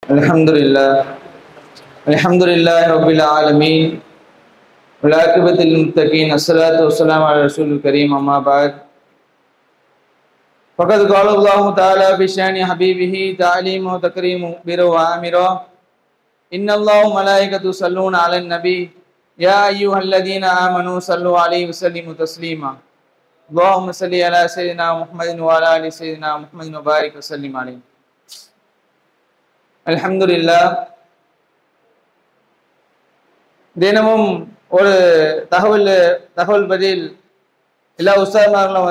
Alhamdulillah, Alhamdulillah, Rabbil Alameen, Wal-Aqibatil Muttaqeen, As-salatu wassalamu ala Rasulil Kareem, amma ba'd. Faqad qala Allahu Ta'ala fi shani habibihi ta'limu wa takrimu biru wa amira. Inna Allahu malaikatu salluna ala nabi. Ya ayyuhalladhina amanu sallu alayhi wa sallimu taslima. Allahumma salli ala Sayyidina Muhammadin wa ala ali Sayyidina Muhammadin wa barik wa sallim alayhi. Alhamdulillah. தினமும் ஒரு தகவல் பதில் எல்லா உஸ்தாத்மார்களும்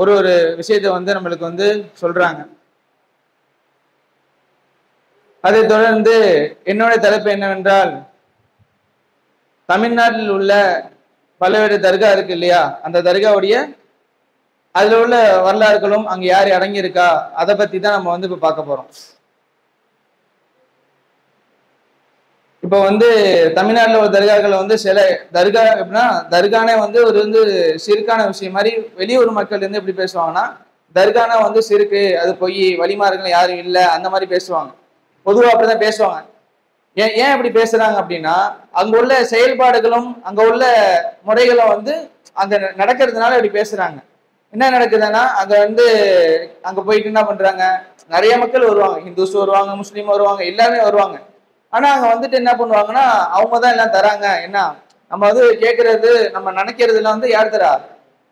ஒரு விஷயத்தை நம்மளுக்கு சொல்றாங்க. அதை தொடர்ந்து என்னோட தலைப்பு என்னவென்றால், தமிழ்நாட்டில் உள்ள பல்வேறு தர்கா இருக்கு இல்லையா, அந்த தர்காவுடைய அதுல உள்ள வரலாறுகளும் அங்க யார் அடங்கியிருக்கா அதை பத்தி தான் நம்ம இப்ப பார்க்க போறோம். இப்போ தமிழ்நாட்டில் ஒரு தர்காக்கள் சில தர்கா எப்படின்னா, தர்கானே ஒரு சிறுக்கான விஷயம் மாதிரி வெளியூர் மக்கள் எப்படி பேசுவாங்கன்னா, தர்கானா சிறுக்கு, அது பொய், வழிமார்கள் யாரும் இல்லை, அந்த மாதிரி பேசுவாங்க. பொதுவாக அப்படிதான் பேசுவாங்க. ஏன் அப்படி பேசுறாங்க அப்படின்னா, அங்க உள்ள செயல்பாடுகளும் அங்க உள்ள முறைகளும் அங்க நடக்கிறதுனால இப்படி பேசுறாங்க. என்ன நடக்குதுன்னா, அங்க போயிட்டு என்ன பண்றாங்க, நிறைய மக்கள் வருவாங்க, ஹிந்துஸ் வருவாங்க, முஸ்லீம் வருவாங்க, எல்லாருமே வருவாங்க. ஆனா அங்க என்ன பண்ணுவாங்கன்னா, அவங்கதான் எல்லாம் தராங்க. என்ன நம்ம கேட்கறது, நம்ம நினைக்கிறதுல யார் தரா,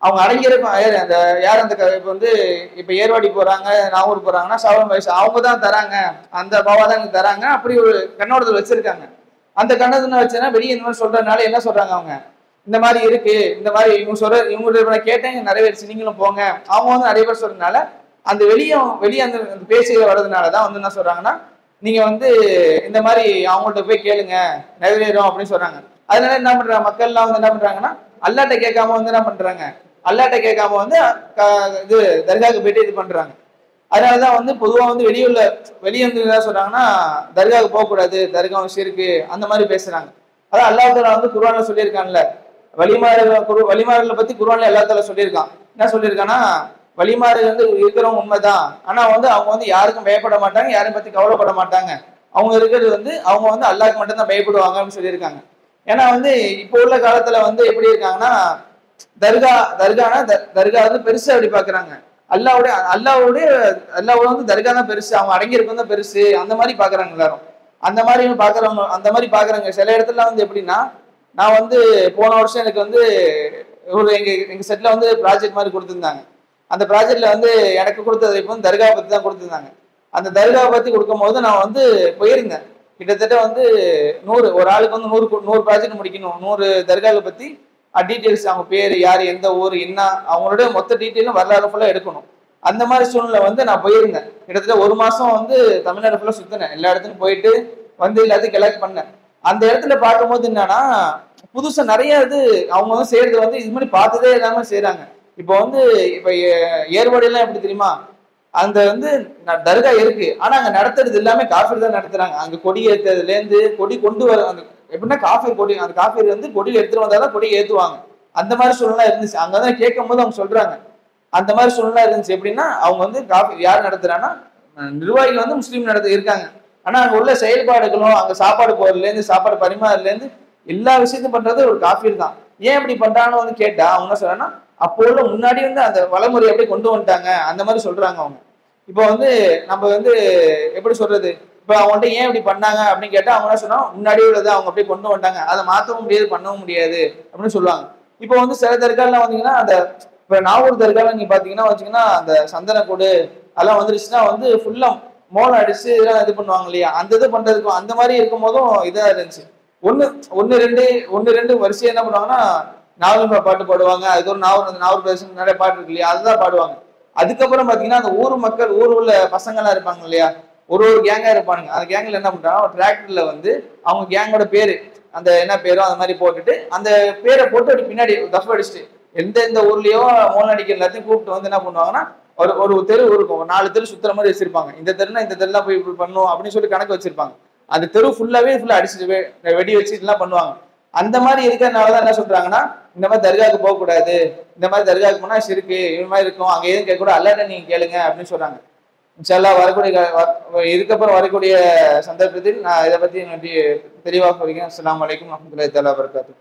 அவங்க அடங்கியிருப்பாங்க. அந்த யார் அந்த இப்ப ஏர்வாடி போறாங்க, நாகூர் போறாங்கன்னா சவரம் வயசு அவங்கதான் தராங்க, அந்த பாவா தான் எனக்கு தராங்க, அப்படி ஒரு கண்ணோட்டத்தில் வச்சிருக்காங்க. அந்த கண்ணத்துல வச்சுன்னா வெளியே இந்த மாதிரி சொல்றதுனால என்ன சொல்றாங்க, அவங்க இந்த மாதிரி இருக்கு, இந்த மாதிரி இவங்க கேட்டேன் நிறைவேறிச்சு, நீங்களும் போங்க, அவங்க நிறைய பேர் சொல்றதுனால அந்த வெளியே அந்த பேசுகிற வர்றதுனாலதான் என்ன சொல்றாங்கன்னா, நீங்க இந்த மாதிரி அவங்கள்ட்ட போய் கேளுங்க, நிறைவேறும் அப்படின்னு சொல்றாங்க. அதனால என்ன பண்றாங்க, மக்கள்லாம் என்ன பண்றாங்கன்னா, அல்லாட்ட கேட்காம என்ன பண்றாங்க, அல்லாட்ட கேட்காம இது தர்காவுக்கு போயிட்டு இது பண்றாங்க. அதனாலதான் பொதுவா வெளியே என்ன சொல்றாங்கன்னா, தர்காவுக்கு போகக்கூடாது, தர்கா ஷிர்கு அந்த மாதிரி பேசுறாங்க. அதான் அல்லாஹ் தஆலா குர்ஆன்ல சொல்லியிருக்கான்ல, வழிமாறுகளை பத்தி குர்ஆன்ல அல்லாஹ் தஆலா சொல்லியிருக்கான். என்ன சொல்லியிருக்கான்னா, வழிமாறு இருக்கிறவங்க உண்மைதான், ஆனா அவங்க யாருக்கும் பயப்பட மாட்டாங்க, யாரையும் பத்தி கவலைப்பட மாட்டாங்க. அவங்க இருக்கிறது அவங்க அல்லாஹ்க்கு மட்டும்தான் பயப்படுவாங்க அப்படின்னு சொல்லியிருக்காங்க. ஏன்னா இப்போ உள்ள காலத்துல எப்படி இருக்காங்கன்னா, தர்கா பெருசா அப்படி பாக்குறாங்க. அல்லாஹ்வுடைய தர்கா தான் பெருசு, அவங்க அடங்கியிருக்கும் தான் பெருசு, அந்த மாதிரி பாக்குறாங்க எல்லாரும். அந்த மாதிரி பாக்குறாங்க. சில இடத்துல எப்படின்னா, நான் போன வருஷம் எனக்கு எங்க செட்ல ப்ராஜெக்ட் மாதிரி கொடுத்துருந்தாங்க. அந்த ப்ராஜெக்ட்ல எனக்கு கொடுத்தது இப்போ தர்காவை பத்தி தான் கொடுத்துருந்தாங்க. அந்த தர்காவை பத்தி கொடுக்கும் போது நான் போயிருந்தேன். கிட்டத்தட்ட 100 ஒரு ஆளுக்கு 100 ப்ராஜெக்ட் முடிக்கணும். 100 தர்காவை பத்தி டீட்டெயில்ஸ், அவங்க பேரு, யாரு, எந்த ஊர், என்ன, அவங்களோட மொத்த டீட்டெயிலும் வரலாறு ஃபுல்லா எடுக்கணும். அந்த மாதிரி சூழ்நிலை நான் போயிருந்தேன். கிட்டத்தட்ட 1 மாசம் தமிழ்நாடு ஃபுல்லா சுத்தினேன், எல்லா இடத்துக்கும் போயிட்டு எல்லாத்தையும் கலெக்ட் பண்ணேன். அந்த இடத்துல பார்க்கும்போது என்னன்னா, புதுசா நிறைய அவங்க செய்யறது இது மாதிரி பார்த்ததே இல்லாம செய்யறாங்க. இப்போ இப்ப ஏர்வாடி எல்லாம் எப்படி தெரியுமா, அந்த தர்கா இருக்கு, ஆனா அங்க நடத்துறது எல்லாமே காஃபிர் தான் நடத்துறாங்க. அங்க கொடி ஏத்துறதுல இருந்து கொடி கொண்டு வர, அந்த எப்படின்னா காஃபிர் கொடி, அந்த காஃபிர் கொடி எடுத்துட்டு வந்தாதான் கொடி ஏத்துவாங்க. அந்த மாதிரி சூழ்நிலை இருந்துச்சு. அங்கதான் கேட்கும் போது அவங்க சொல்றாங்க, அந்த மாதிரி சூழ்நிலை இருந்துச்சு. எப்படின்னா அவங்க காஃபிர் யார் நடத்துறாங்கன்னா, நிர்வாகிகள் முஸ்லீம் இருக்காங்க. ஆனா அங்க உள்ள செயல்பாடுகளும், அங்க சாப்பாடு போறதுல இருந்து, சாப்பாடு பரிமாறதுல இருந்து எல்லா விஷயத்தையும் பண்றது ஒரு காஃபிர் தான். ஏன் இப்படி பண்றான்னு கேட்டா அவங்க என்ன சொல்றாங்கன்னா, அப்போ உள்ள முன்னாடி அந்த வளமுறை எப்படி கொண்டு வந்துட்டாங்க, அந்த மாதிரி சொல்றாங்க அவங்க. இப்போ நம்ம எப்படி சொல்றது, இப்போ அவங்கள்ட்ட ஏன் இப்படி பண்ணாங்க அப்படின்னு கேட்டா அவங்க என்ன சொன்னா, முன்னாடியே உள்ளது அவங்க அப்படியே கொண்டு வந்துட்டாங்க, அதை மாற்றவும் முடியாது, பண்ணவும் முடியாது அப்படின்னு சொல்லுவாங்க. இப்போ சில தர்காலாம் வந்தீங்கன்னா, அந்த இப்போ நாகூர் தர்கால நீங்க பாத்தீங்கன்னா அந்த சந்தனக்கூடு அதெல்லாம் வந்துருச்சுன்னா ஃபுல்லா மோளம் அடிச்சு இதெல்லாம் இது பண்ணுவாங்க இல்லையா, அந்த இது பண்றதுக்கும் அந்த மாதிரி இருக்கும் போதும் இதா இருந்துச்சு. ஒன்னு ரெண்டு வரிசையா என்ன பண்ணுவாங்கன்னா, நாவல் பாட்டு பாடுவாங்க. அதுக்கு ஒரு நாவல் பிரதேசம் நிறைய பாட்டு இருக்கு இல்லையா, அதுதான் பாடுவாங்க. அதுக்கப்புறம் பாத்தீங்கன்னா அந்த ஊர் மக்கள், ஊர் உள்ள பசங்க எல்லாம் இருப்பாங்க இல்லையா, ஒரு கேங்கா இருப்பானுங்க. அந்த கேங்ல என்ன பண்றாங்க, ஒரு டிராக்டர்ல அவங்க கேங்கோட பேரு, அந்த என்ன பேரோ அந்த மாதிரி போட்டுட்டு, அந்த பேரை போட்டு அப்படி பின்னாடி தஃப் அடிச்சுட்டு, எந்த ஊர்லயோ மோளம் அடிக்கிற எல்லாத்தையும் கூப்பிட்டு என்ன பண்ணுவாங்கன்னா, ஒரு தெரு இருக்கும், 4 தெரு சுத்துற மாதிரி வச்சிருப்பாங்க. இந்த தெருனா இந்த தெருலாம் போய் இப்படி பண்ணும் அப்படின்னு சொல்லி கணக்கு வச்சிருப்பாங்க. அந்த தெரு ஃபுல்லா அடிச்சுட்டு வெடி வச்சு இதெல்லாம் பண்ணுவாங்க. அந்த மாதிரி இருக்கிறதுனாலதான் என்ன சொல்றாங்கன்னா, இந்த மாதிரி தர்காவுக்கு போக கூடாது, இந்த மாதிரி தர்காவுக்கு போனா ஷிர்கு, இது மாதிரி இருக்கும், அங்க எதுவும் கேட்க கூட அல்லாட்ட நீங்க கேளுங்க அப்படின்னு சொல்றாங்க. இன்ஷால்லா இதுக்கப்புறம் வரக்கூடிய சந்தர்ப்பத்தில் நான் இதை பத்தி தெளிவாக சொல்லிக்கிறேன். அஸ்ஸலாமு அலைக்கும் வரஹ்மத்துல்லாஹி தஆலா வபரகாத்துஹு.